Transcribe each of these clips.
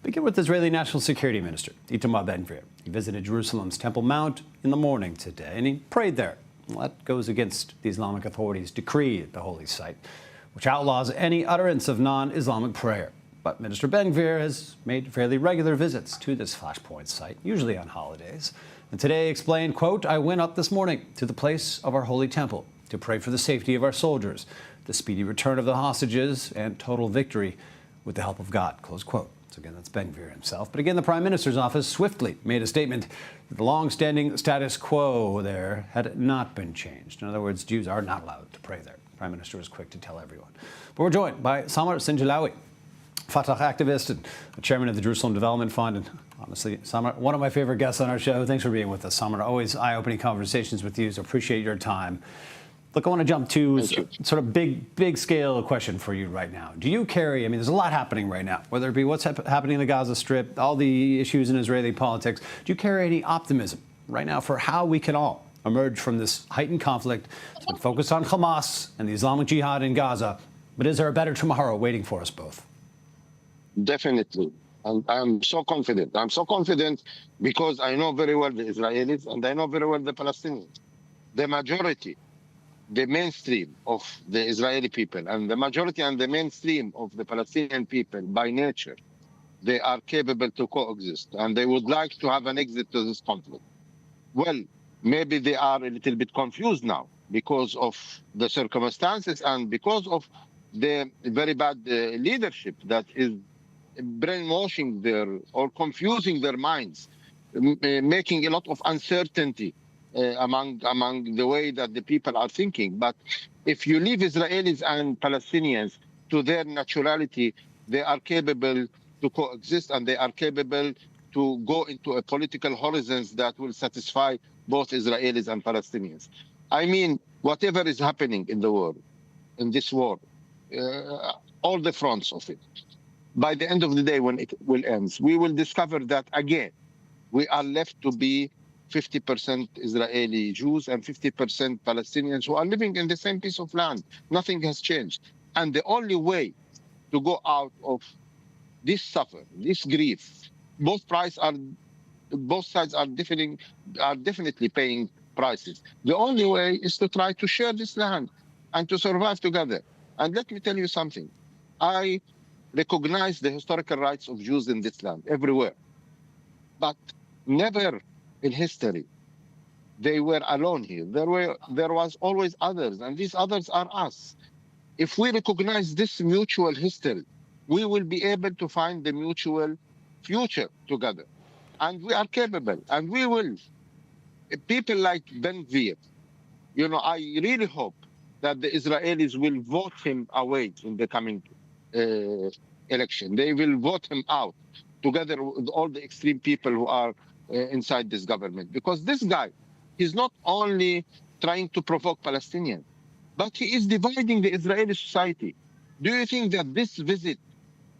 Begin with Israeli National Security Minister Itamar Ben-Gvir. He visited Jerusalem's Temple Mount in the morning today, and he prayed there. Well, that goes against the Islamic authorities' decree at the holy site, which outlaws any utterance of non-Islamic prayer. But Minister Ben-Gvir has made fairly regular visits to this flashpoint site, usually on holidays. And today explained, quote, "I went up this morning to the place of our holy temple to pray for the safety of our soldiers, the speedy return of the hostages, and total victory with the help of God," close quote. So again, that's Ben-Gvir himself. But again, the Prime Minister's office swiftly made a statement that the long-standing status quo there had not been changed. In other words, Jews are not allowed to pray there. The Prime Minister was quick to tell everyone. But we're joined by Samar Sinjalawi, Fatah activist and chairman of the Jerusalem Development Fund. And honestly, Samar, one of my favorite guests on our show. Thanks for being with us, Samar. Always eye-opening conversations with you, so appreciate your time. Look, I want to jump to sort of big scale question for you right now. Do you carry, I mean, there's a lot happening right now, whether it be what's happening in the Gaza Strip, all the issues in Israeli politics. Do you carry any optimism right now for how we can all emerge from this heightened conflict? It's been focused on Hamas and the Islamic Jihad in Gaza, but is there a better tomorrow waiting for us both? Definitely. And I'm so confident. I'm so confident because I know very well the Israelis and I know very well the Palestinians. The majority, the mainstream of the Israeli people and the majority and the mainstream of the Palestinian people by nature, they are capable to coexist and they would like to have an exit to this conflict. Well, maybe they are a little bit confused now because of the circumstances and because of the very bad leadership that is brainwashing or confusing their minds, making a lot of uncertainty among the way that the people are thinking. But if you leave Israelis and Palestinians to their naturality, they are capable to coexist and they are capable to go into a political horizons that will satisfy both Israelis and Palestinians. I mean, whatever is happening in the world, in this war, all the fronts of it, by the end of the day, when it will end, we will discover that again, we are left to be 50% Israeli Jews and 50% Palestinians who are living in the same piece of land. Nothing has changed. And the only way to go out of this suffer, this grief, both sides are definitely paying prices. The only way is to try to share this land and to survive together. And let me tell you something. I recognize the historical rights of Jews in this land, everywhere. But never in history they were alone here. There was always others, and these others are us. If we recognize this mutual history, we will be able to find the mutual future together. And we are capable, and we will. People like Ben-Gvir, you know, I really hope that the Israelis will vote him away in the coming election. They will vote him out together with all the extreme people who are inside this government. Because this guy is not only trying to provoke Palestinians, but he is dividing the Israeli society. Do you think that this visit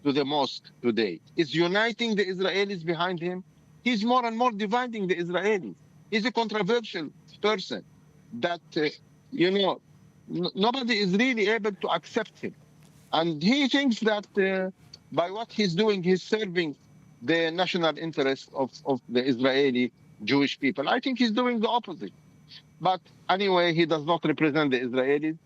to the mosque today is uniting the Israelis behind him? He's more and more dividing the Israelis. He's a controversial person that, you know, nobody is really able to accept him. And he thinks that by what he's doing, he's serving the national interest of the Israeli Jewish people. I think he's doing the opposite. But anyway, he does not represent the Israelis.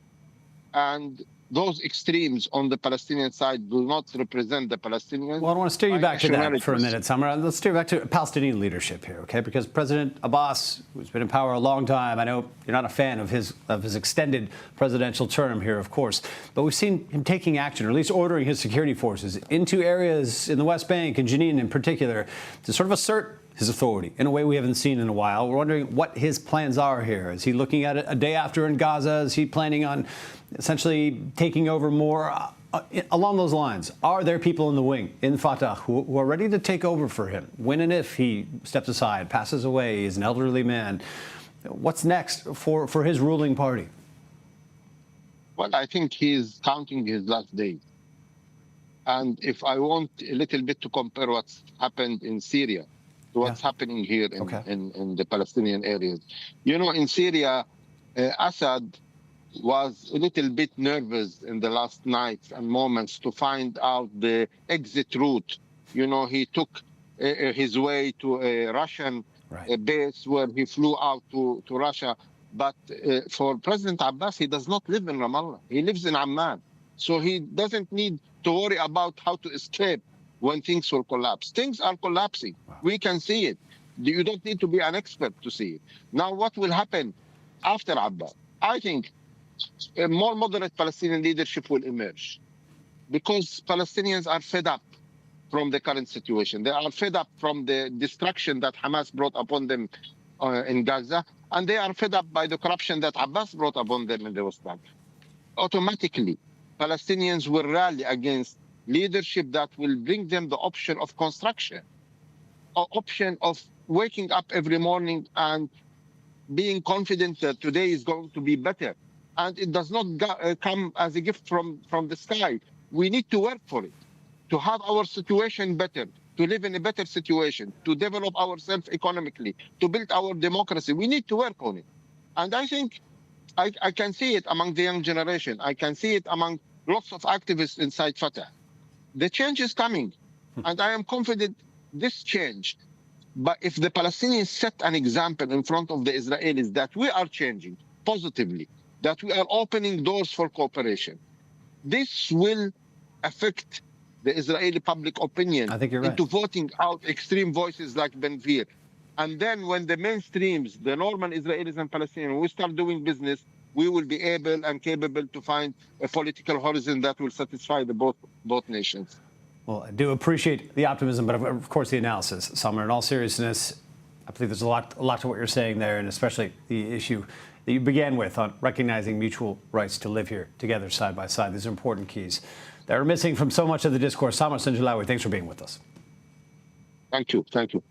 And those extremes on the Palestinian side do not represent the Palestinians. Well, I want to steer you back to that for a minute, Samar. Let's steer back to Palestinian leadership here, okay? Because President Abbas, who's been in power a long time, I know you're not a fan of his extended presidential term here, of course, but we've seen him taking action, or at least ordering his security forces into areas in the West Bank and Jenin in particular to sort of assert his authority in a way we haven't seen in a while. We're wondering what his plans are here. Is he looking at it a day after in Gaza? Is he planning on essentially taking over more along those lines? Are there people in the wing, in Fatah, who are ready to take over for him when and if he steps aside, passes away, is an elderly man? What's next for his ruling party? Well, I think he's counting his last days. And if I want a little bit to compare what's happened in Syria to what's happening here in the Palestinian areas. You know, in Syria, Assad was a little bit nervous in the last nights and moments to find out the exit route He took his way to a Russian Right. base where he flew out to Russia. But for President Abbas, he does not live in Ramallah. He lives in Amman. So he doesn't need to worry about how to escape when things will collapse. Things are collapsing. Wow. We can see it. You don't need to be an expert to see it. Now, what will happen after Abbas? I think a more moderate Palestinian leadership will emerge because Palestinians are fed up from the current situation. They are fed up from the destruction that Hamas brought upon them in Gaza, and they are fed up by the corruption that Abbas brought upon them in the West Bank. Automatically, Palestinians will rally against leadership that will bring them the option of construction, or option of waking up every morning and being confident that today is going to be better. And it does not come as a gift from the sky. We need to work for it, to have our situation better, to live in a better situation, to develop ourselves economically, to build our democracy. We need to work on it. And I think I can see it among the young generation. I can see it among lots of activists inside Fatah. The change is coming. And I am confident this change. But if the Palestinians set an example in front of the Israelis that we are changing positively, that we are opening doors for cooperation, this will affect the Israeli public opinion I think you're right. into voting out extreme voices like Gvir. And then when the mainstreams, the normal Israelis and Palestinians, we start doing business, we will be able and capable to find a political horizon that will satisfy both nations. Well, I do appreciate the optimism, but of course the analysis. Samar, in all seriousness, I believe there's a lot to what you're saying there, and especially the issue that you began with on recognizing mutual rights to live here together side by side. These are important keys that are missing from so much of the discourse. Samar Sinjalawi, thanks for being with us. Thank you. Thank you.